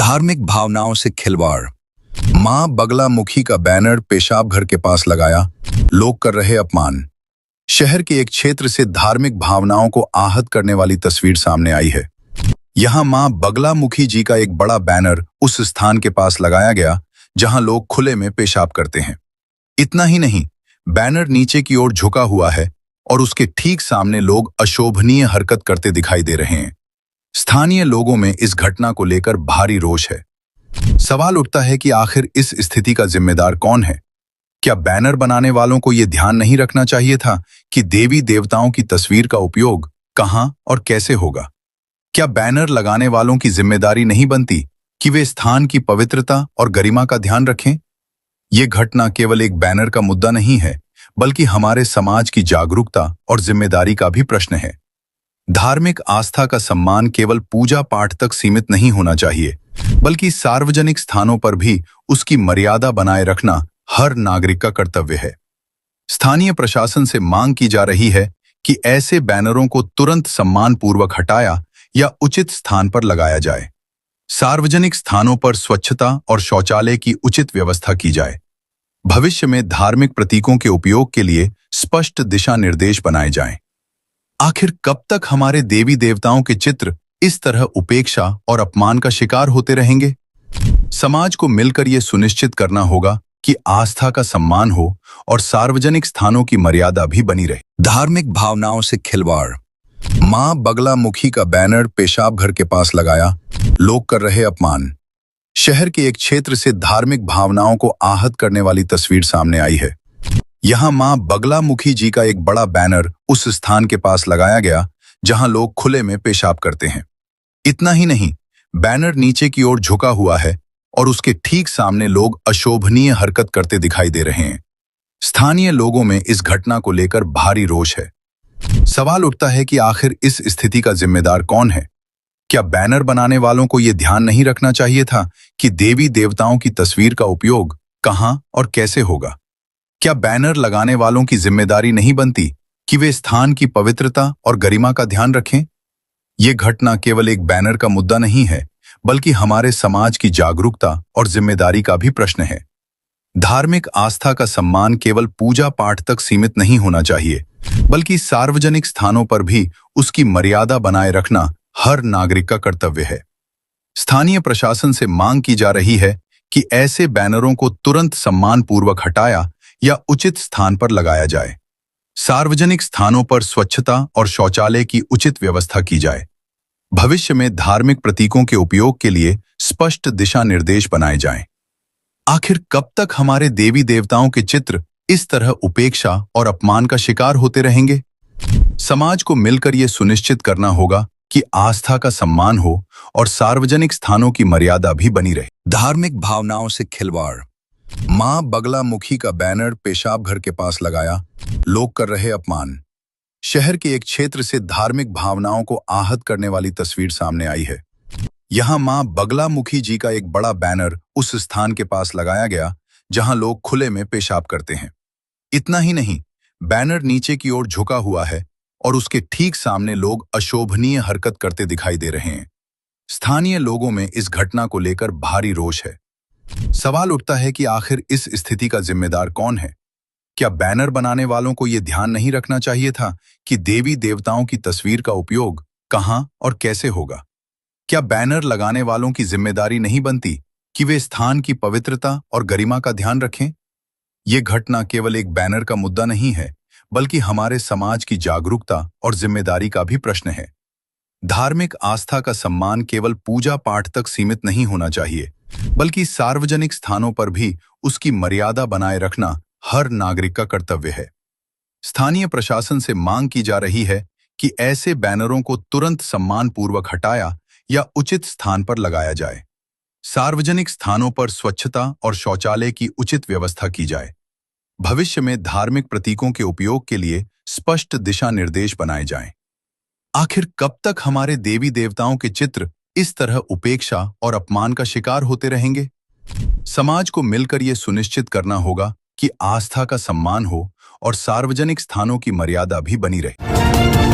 धार्मिक भावनाओं से खिलवाड़। मां बगलामुखी का बैनर पेशाब घर के पास लगाया, लोग कर रहे अपमान। शहर के एक क्षेत्र से धार्मिक भावनाओं को आहत करने वाली तस्वीर सामने आई है। यहां मां बगलामुखी जी का एक बड़ा बैनर उस स्थान के पास लगाया गया जहां लोग खुले में पेशाब करते हैं। इतना ही नहीं, बैनर नीचे की ओर झुका हुआ है और उसके ठीक सामने लोग अशोभनीय हरकत करते दिखाई दे रहे हैं। स्थानीय लोगों में इस घटना को लेकर भारी रोष है। सवाल उठता है कि आखिर इस स्थिति का जिम्मेदार कौन है? क्या बैनर बनाने वालों को यह ध्यान नहीं रखना चाहिए था कि देवी देवताओं की तस्वीर का उपयोग कहां और कैसे होगा? क्या बैनर लगाने वालों की जिम्मेदारी नहीं बनती कि वे स्थान की पवित्रता और गरिमा का ध्यान रखें? ये घटना केवल एक बैनर का मुद्दा नहीं है, बल्कि हमारे समाज की जागरूकता और जिम्मेदारी का भी प्रश्न है। धार्मिक आस्था का सम्मान केवल पूजा पाठ तक सीमित नहीं होना चाहिए, बल्कि सार्वजनिक स्थानों पर भी उसकी मर्यादा बनाए रखना हर नागरिक का कर्तव्य है। स्थानीय प्रशासन से मांग की जा रही है कि ऐसे बैनरों को तुरंत सम्मानपूर्वक हटाया या उचित स्थान पर लगाया जाए। सार्वजनिक स्थानों पर स्वच्छता और शौचालय की उचित व्यवस्था की जाए। भविष्य में धार्मिक प्रतीकों के उपयोग के लिए स्पष्ट दिशा निर्देश बनाए जाएं। आखिर कब तक हमारे देवी देवताओं के चित्र इस तरह उपेक्षा और अपमान का शिकार होते रहेंगे? समाज को मिलकर यह सुनिश्चित करना होगा कि आस्था का सम्मान हो और सार्वजनिक स्थानों की मर्यादा भी बनी रहे। धार्मिक भावनाओं से खिलवाड़। मां बगलामुखी का बैनर पेशाब घर के पास लगाया, लोग कर रहे अपमान। शहर के एक क्षेत्र से धार्मिक भावनाओं को आहत करने वाली तस्वीर सामने आई है। यहां मां बगलामुखी जी का एक बड़ा बैनर उस स्थान के पास लगाया गया जहां लोग खुले में पेशाब करते हैं। इतना ही नहीं, बैनर नीचे की ओर झुका हुआ है और उसके ठीक सामने लोग अशोभनीय हरकत करते दिखाई दे रहे हैं। स्थानीय लोगों में इस घटना को लेकर भारी रोष है। सवाल उठता है कि आखिर इस स्थिति का जिम्मेदार कौन है? क्या बैनर बनाने वालों को यह ध्यान नहीं रखना चाहिए था कि देवी देवताओं की तस्वीर का उपयोग कहां और कैसे होगा? क्या बैनर लगाने वालों की जिम्मेदारी नहीं बनती कि वे स्थान की पवित्रता और गरिमा का ध्यान रखें? ये घटना केवल एक बैनर का मुद्दा नहीं है, बल्कि हमारे समाज की जागरूकता और जिम्मेदारी का भी प्रश्न है। धार्मिक आस्था का सम्मान केवल पूजा पाठ तक सीमित नहीं होना चाहिए, बल्कि सार्वजनिक स्थानों पर भी उसकी मर्यादा बनाए रखना हर नागरिक का कर्तव्य है। स्थानीय प्रशासन से मांग की जा रही है कि ऐसे बैनरों को तुरंत सम्मानपूर्वक हटाया या उचित स्थान पर लगाया जाए। सार्वजनिक स्थानों पर स्वच्छता और शौचालय की उचित व्यवस्था की जाए। भविष्य में धार्मिक प्रतीकों के उपयोग के लिए स्पष्ट दिशा निर्देश बनाए जाएं। आखिर कब तक हमारे देवी देवताओं के चित्र इस तरह उपेक्षा और अपमान का शिकार होते रहेंगे? समाज को मिलकर यह सुनिश्चित करना होगा कि आस्था का सम्मान हो और सार्वजनिक स्थानों की मर्यादा भी बनी रहे। धार्मिक भावनाओं से खिलवाड़। मां बगलामुखी का बैनर पेशाब घर के पास लगाया, लोग कर रहे अपमान। शहर के एक क्षेत्र से धार्मिक भावनाओं को आहत करने वाली तस्वीर सामने आई है। यहां मां बगलामुखी जी का एक बड़ा बैनर उस स्थान के पास लगाया गया जहां लोग खुले में पेशाब करते हैं। इतना ही नहीं, बैनर नीचे की ओर झुका हुआ है और उसके ठीक सामने लोग अशोभनीय हरकत करते दिखाई दे रहे हैं। स्थानीय लोगों में इस घटना को लेकर भारी रोष है। सवाल उठता है कि आखिर इस स्थिति का जिम्मेदार कौन है? क्या बैनर बनाने वालों को यह ध्यान नहीं रखना चाहिए था कि देवी देवताओं की तस्वीर का उपयोग कहां और कैसे होगा? क्या बैनर लगाने वालों की जिम्मेदारी नहीं बनती कि वे स्थान की पवित्रता और गरिमा का ध्यान रखें? ये घटना केवल एक बैनर का मुद्दा नहीं है, बल्कि हमारे समाज की जागरूकता और जिम्मेदारी का भी प्रश्न है। धार्मिक आस्था का सम्मान केवल पूजा पाठ तक सीमित नहीं होना चाहिए, बल्कि सार्वजनिक स्थानों पर भी उसकी मर्यादा बनाए रखना हर नागरिक का कर्तव्य है। स्थानीय प्रशासन से मांग की जा रही है कि ऐसे बैनरों को तुरंत सम्मानपूर्वक हटाया या उचित स्थान पर लगाया जाए। सार्वजनिक स्थानों पर स्वच्छता और शौचालय की उचित व्यवस्था की जाए। भविष्य में धार्मिक प्रतीकों के उपयोग के लिए स्पष्ट दिशा निर्देश बनाए जाएं। आखिर कब तक हमारे देवी देवताओं के चित्र इस तरह उपेक्षा और अपमान का शिकार होते रहेंगे? समाज को मिलकर यह सुनिश्चित करना होगा कि आस्था का सम्मान हो और सार्वजनिक स्थानों की मर्यादा भी बनी रहे।